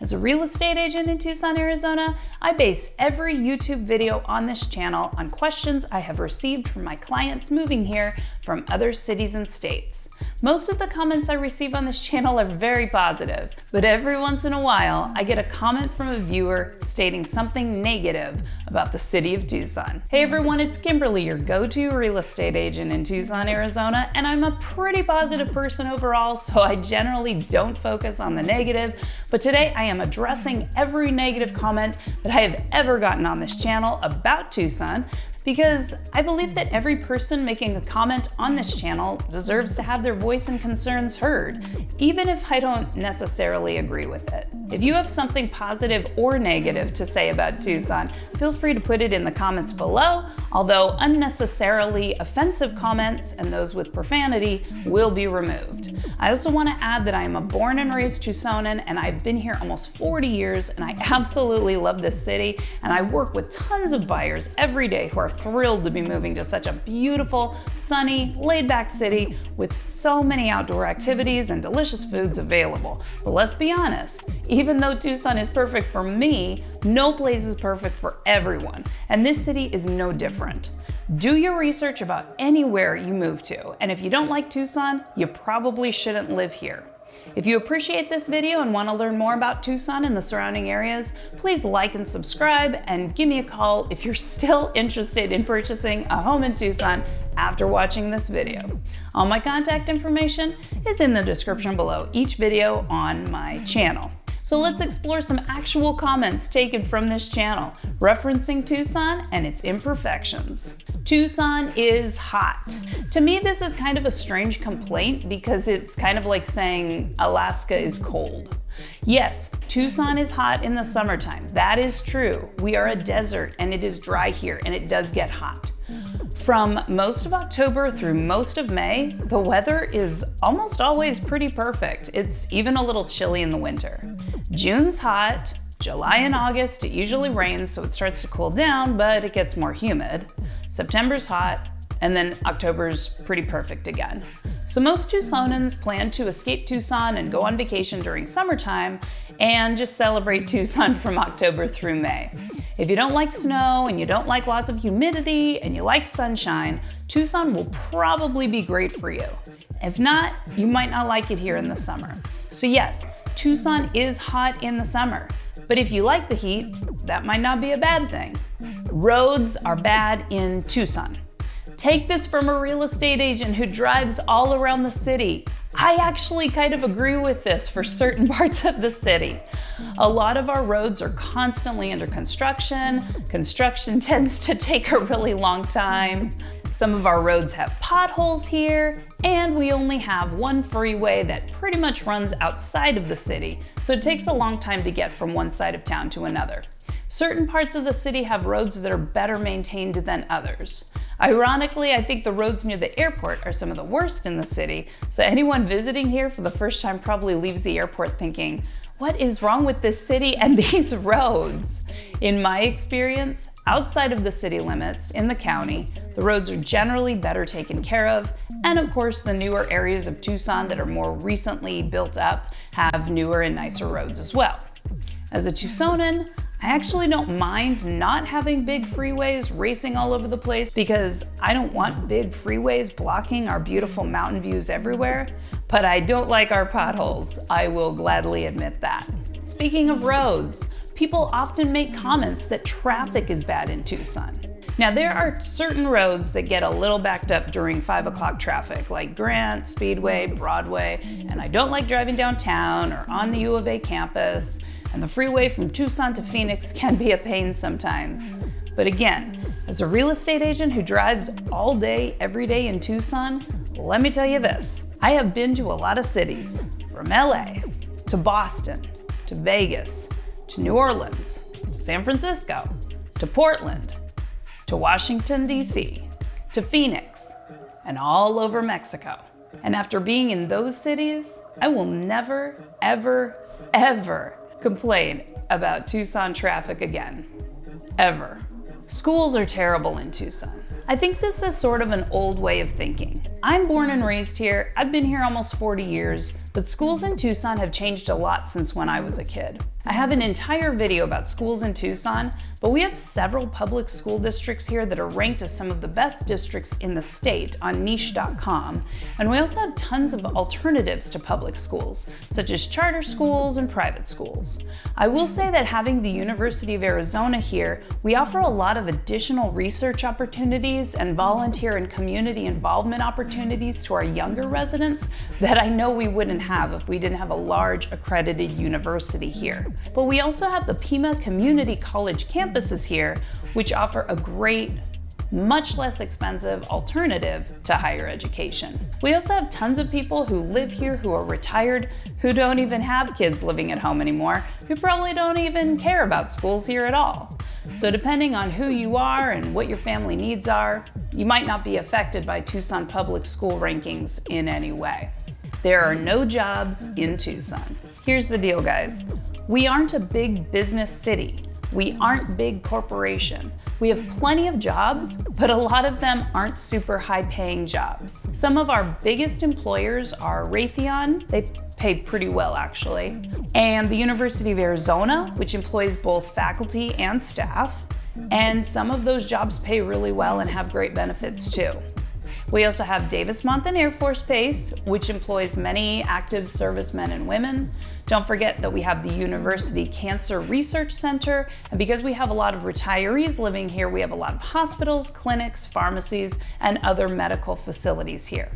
As a real estate agent in Tucson, Arizona, I base every YouTube video on this channel on questions I have received from my clients moving here from other cities and states. Most of the comments I receive on this channel are very positive, but every once in a while, I get a comment from a viewer stating something negative about the city of Tucson. Hey everyone, it's Kimberly, your go-to real estate agent in Tucson, Arizona, and I'm a pretty positive person overall, so I generally don't focus on the negative, but today I am addressing every negative comment that I have ever gotten on this channel about Tucson, because I believe that every person making a comment on this channel deserves to have their voice and concerns heard, even if I don't necessarily agree with it. If you have something positive or negative to say about Tucson, feel free to put it in the comments below, although unnecessarily offensive comments and those with profanity will be removed. I also want to add that I am a born and raised Tucsonan, and I've been here almost 40 years, and I absolutely love this city, and I work with tons of buyers every day who are thrilled to be moving to such a beautiful, sunny, laid-back city with so many outdoor activities and delicious foods available. But let's be honest, even though Tucson is perfect for me, no place is perfect for everyone, and this city is no different. Do your research about anywhere you move to, and if you don't like Tucson, you probably shouldn't live here. If you appreciate this video and want to learn more about Tucson and the surrounding areas, please like and subscribe and give me a call if you're still interested in purchasing a home in Tucson after watching this video. All my contact information is in the description below each video on my channel. So let's explore some actual comments taken from this channel, referencing Tucson and its imperfections. Tucson is hot. To me, this is kind of a strange complaint because it's kind of like saying Alaska is cold. Yes, Tucson is hot in the summertime. That is true. We are a desert and it is dry here and it does get hot. From most of October through most of May, the weather is almost always pretty perfect. It's even a little chilly in the winter. June's hot. July and August, it usually rains, so it starts to cool down, but it gets more humid. September's hot, and then October's pretty perfect again. So most Tucsonans plan to escape Tucson and go on vacation during summertime and just celebrate Tucson from October through May. If you don't like snow and you don't like lots of humidity and you like sunshine, Tucson will probably be great for you. If not, you might not like it here in the summer. So yes, Tucson is hot in the summer, but if you like the heat, that might not be a bad thing. Roads are bad in Tucson. Take this from a real estate agent who drives all around the city. I actually kind of agree with this for certain parts of the city. A lot of our roads are constantly under construction. Construction tends to take a really long time. Some of our roads have potholes here, and we only have one freeway that pretty much runs outside of the city, so it takes a long time to get from one side of town to another. Certain parts of the city have roads that are better maintained than others. Ironically, I think the roads near the airport are some of the worst in the city, so anyone visiting here for the first time probably leaves the airport thinking, what is wrong with this city and these roads? In my experience, outside of the city limits in the county, the roads are generally better taken care of, and of course the newer areas of Tucson that are more recently built up have newer and nicer roads as well. As a Tucsonan, I actually don't mind not having big freeways racing all over the place because I don't want big freeways blocking our beautiful mountain views everywhere, but I don't like our potholes. I will gladly admit that. Speaking of roads, people often make comments that traffic is bad in Tucson. Now there are certain roads that get a little backed up during 5 o'clock traffic, like Grant, Speedway, Broadway, and I don't like driving downtown or on the U of A campus. And the freeway from Tucson to Phoenix can be a pain sometimes. But again, as a real estate agent who drives all day, every day in Tucson, let me tell you this. I have been to a lot of cities, from LA, to Boston, to Vegas, to New Orleans, to San Francisco, to Portland, to Washington, D.C., to Phoenix, and all over Mexico. And after being in those cities, I will never, ever, ever complain about Tucson traffic again. Ever. Schools are terrible in Tucson. I think this is sort of an old way of thinking. I'm born and raised here. I've been here almost 40 years, but schools in Tucson have changed a lot since when I was a kid. I have an entire video about schools in Tucson, but we have several public school districts here that are ranked as some of the best districts in the state on niche.com, and we also have tons of alternatives to public schools, such as charter schools and private schools. I will say that having the University of Arizona here, we offer a lot of additional research opportunities and volunteer and community involvement opportunities to our younger residents that I know we wouldn't have if we didn't have a large accredited university here. But we also have the Pima Community College campuses here, which offer a great, much less expensive alternative to higher education. We also have tons of people who live here who are retired, who don't even have kids living at home anymore, who probably don't even care about schools here at all. So depending on who you are and what your family needs are, you might not be affected by Tucson public school rankings in any way. There are no jobs in Tucson. Here's the deal, guys. We aren't a big business city. We aren't big corporation. We have plenty of jobs, but a lot of them aren't super high-paying jobs. Some of our biggest employers are Raytheon. They pay pretty well, actually. And the University of Arizona, which employs both faculty and staff. And some of those jobs pay really well and have great benefits too. We also have Davis-Monthan Air Force Base, which employs many active servicemen and women. Don't forget that we have the University Cancer Research Center, and because we have a lot of retirees living here, we have a lot of hospitals, clinics, pharmacies, and other medical facilities here.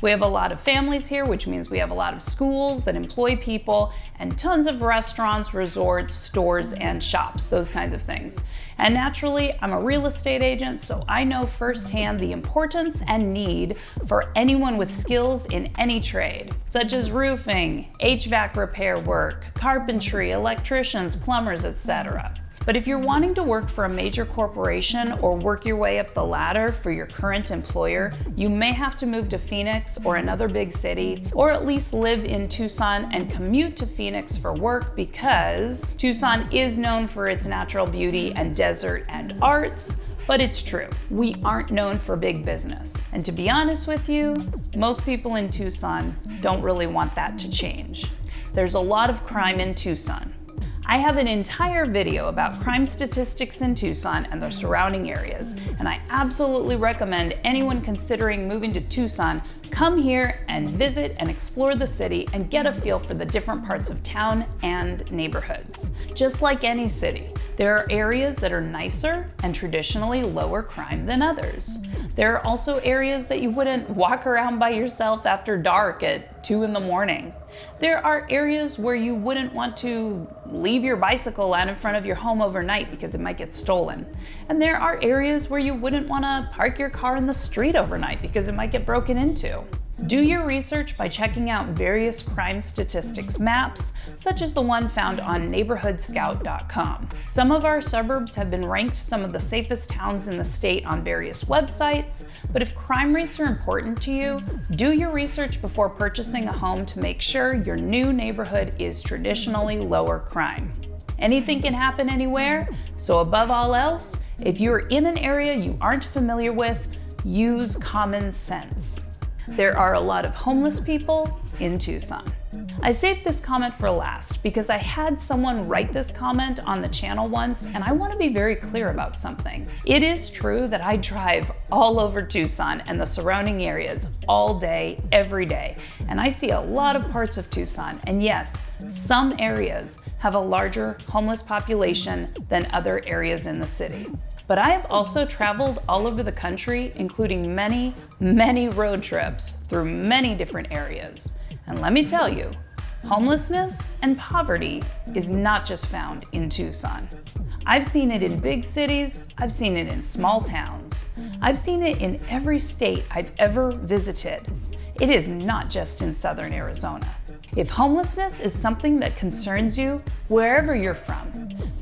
We have a lot of families here, which means we have a lot of schools that employ people, and tons of restaurants, resorts, stores, and shops, those kinds of things. And naturally, I'm a real estate agent, so I know firsthand the importance and need for anyone with skills in any trade, such as roofing, HVAC repair work, carpentry, electricians, plumbers, etc. But if you're wanting to work for a major corporation or work your way up the ladder for your current employer, you may have to move to Phoenix or another big city, or at least live in Tucson and commute to Phoenix for work, because Tucson is known for its natural beauty and desert and arts. But it's true, we aren't known for big business. And to be honest with you, most people in Tucson don't really want that to change. There's a lot of crime in Tucson. I have an entire video about crime statistics in Tucson and the surrounding areas, and I absolutely recommend anyone considering moving to Tucson come here and visit and explore the city and get a feel for the different parts of town and neighborhoods. Just like any city, there are areas that are nicer and traditionally lower crime than others. There are also areas that you wouldn't walk around by yourself after dark at 2 in the morning. There are areas where you wouldn't want to leave your bicycle out in front of your home overnight because it might get stolen. And there are areas where you wouldn't want to park your car in the street overnight because it might get broken into. Do your research by checking out various crime statistics maps, such as the one found on neighborhoodscout.com. Some of our suburbs have been ranked some of the safest towns in the state on various websites, but if crime rates are important to you, do your research before purchasing a home to make sure your new neighborhood is traditionally lower crime. Anything can happen anywhere, so above all else, if you're in an area you aren't familiar with, use common sense. There are a lot of homeless people in Tucson. I saved this comment for last because I had someone write this comment on the channel once, and I want to be very clear about something. It is true that I drive all over Tucson and the surrounding areas all day, every day, and I see a lot of parts of Tucson, and yes, some areas have a larger homeless population than other areas in the city. But I have also traveled all over the country, including many, many road trips through many different areas. And let me tell you, homelessness and poverty is not just found in Tucson. I've seen it in big cities, I've seen it in small towns. I've seen it in every state I've ever visited. It is not just in southern Arizona. If homelessness is something that concerns you, wherever you're from,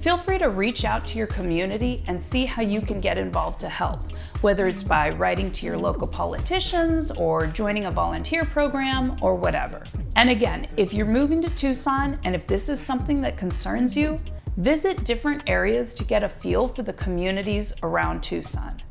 feel free to reach out to your community and see how you can get involved to help, whether it's by writing to your local politicians or joining a volunteer program or whatever. And again, if you're moving to Tucson and if this is something that concerns you, visit different areas to get a feel for the communities around Tucson.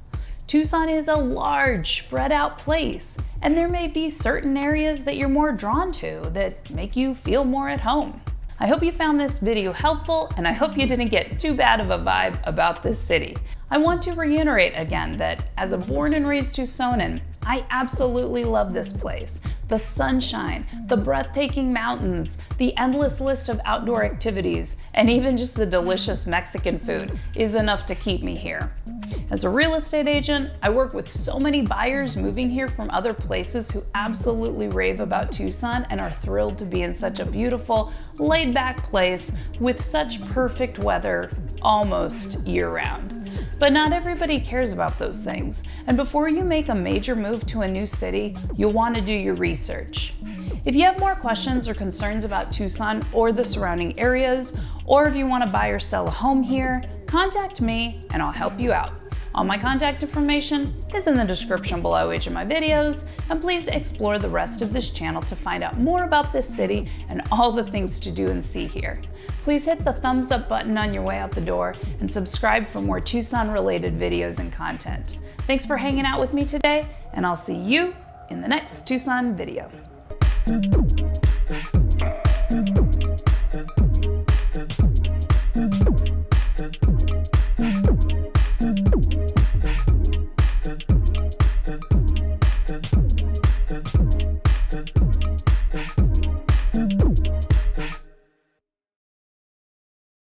Tucson is a large, spread out place, and there may be certain areas that you're more drawn to that make you feel more at home. I hope you found this video helpful, and I hope you didn't get too bad of a vibe about this city. I want to reiterate again that as a born and raised Tucsonan, I absolutely love this place. The sunshine, the breathtaking mountains, the endless list of outdoor activities, and even just the delicious Mexican food is enough to keep me here. As a real estate agent, I work with so many buyers moving here from other places who absolutely rave about Tucson and are thrilled to be in such a beautiful, laid-back place with such perfect weather almost year-round. But not everybody cares about those things, and before you make a major move to a new city, you'll want to do your research. If you have more questions or concerns about Tucson or the surrounding areas, or if you want to buy or sell a home here, contact me and I'll help you out. All my contact information is in the description below each of my videos, and please explore the rest of this channel to find out more about this city and all the things to do and see here. Please hit the thumbs up button on your way out the door and subscribe for more Tucson related videos and content. Thanks for hanging out with me today, and I'll see you in the next Tucson video.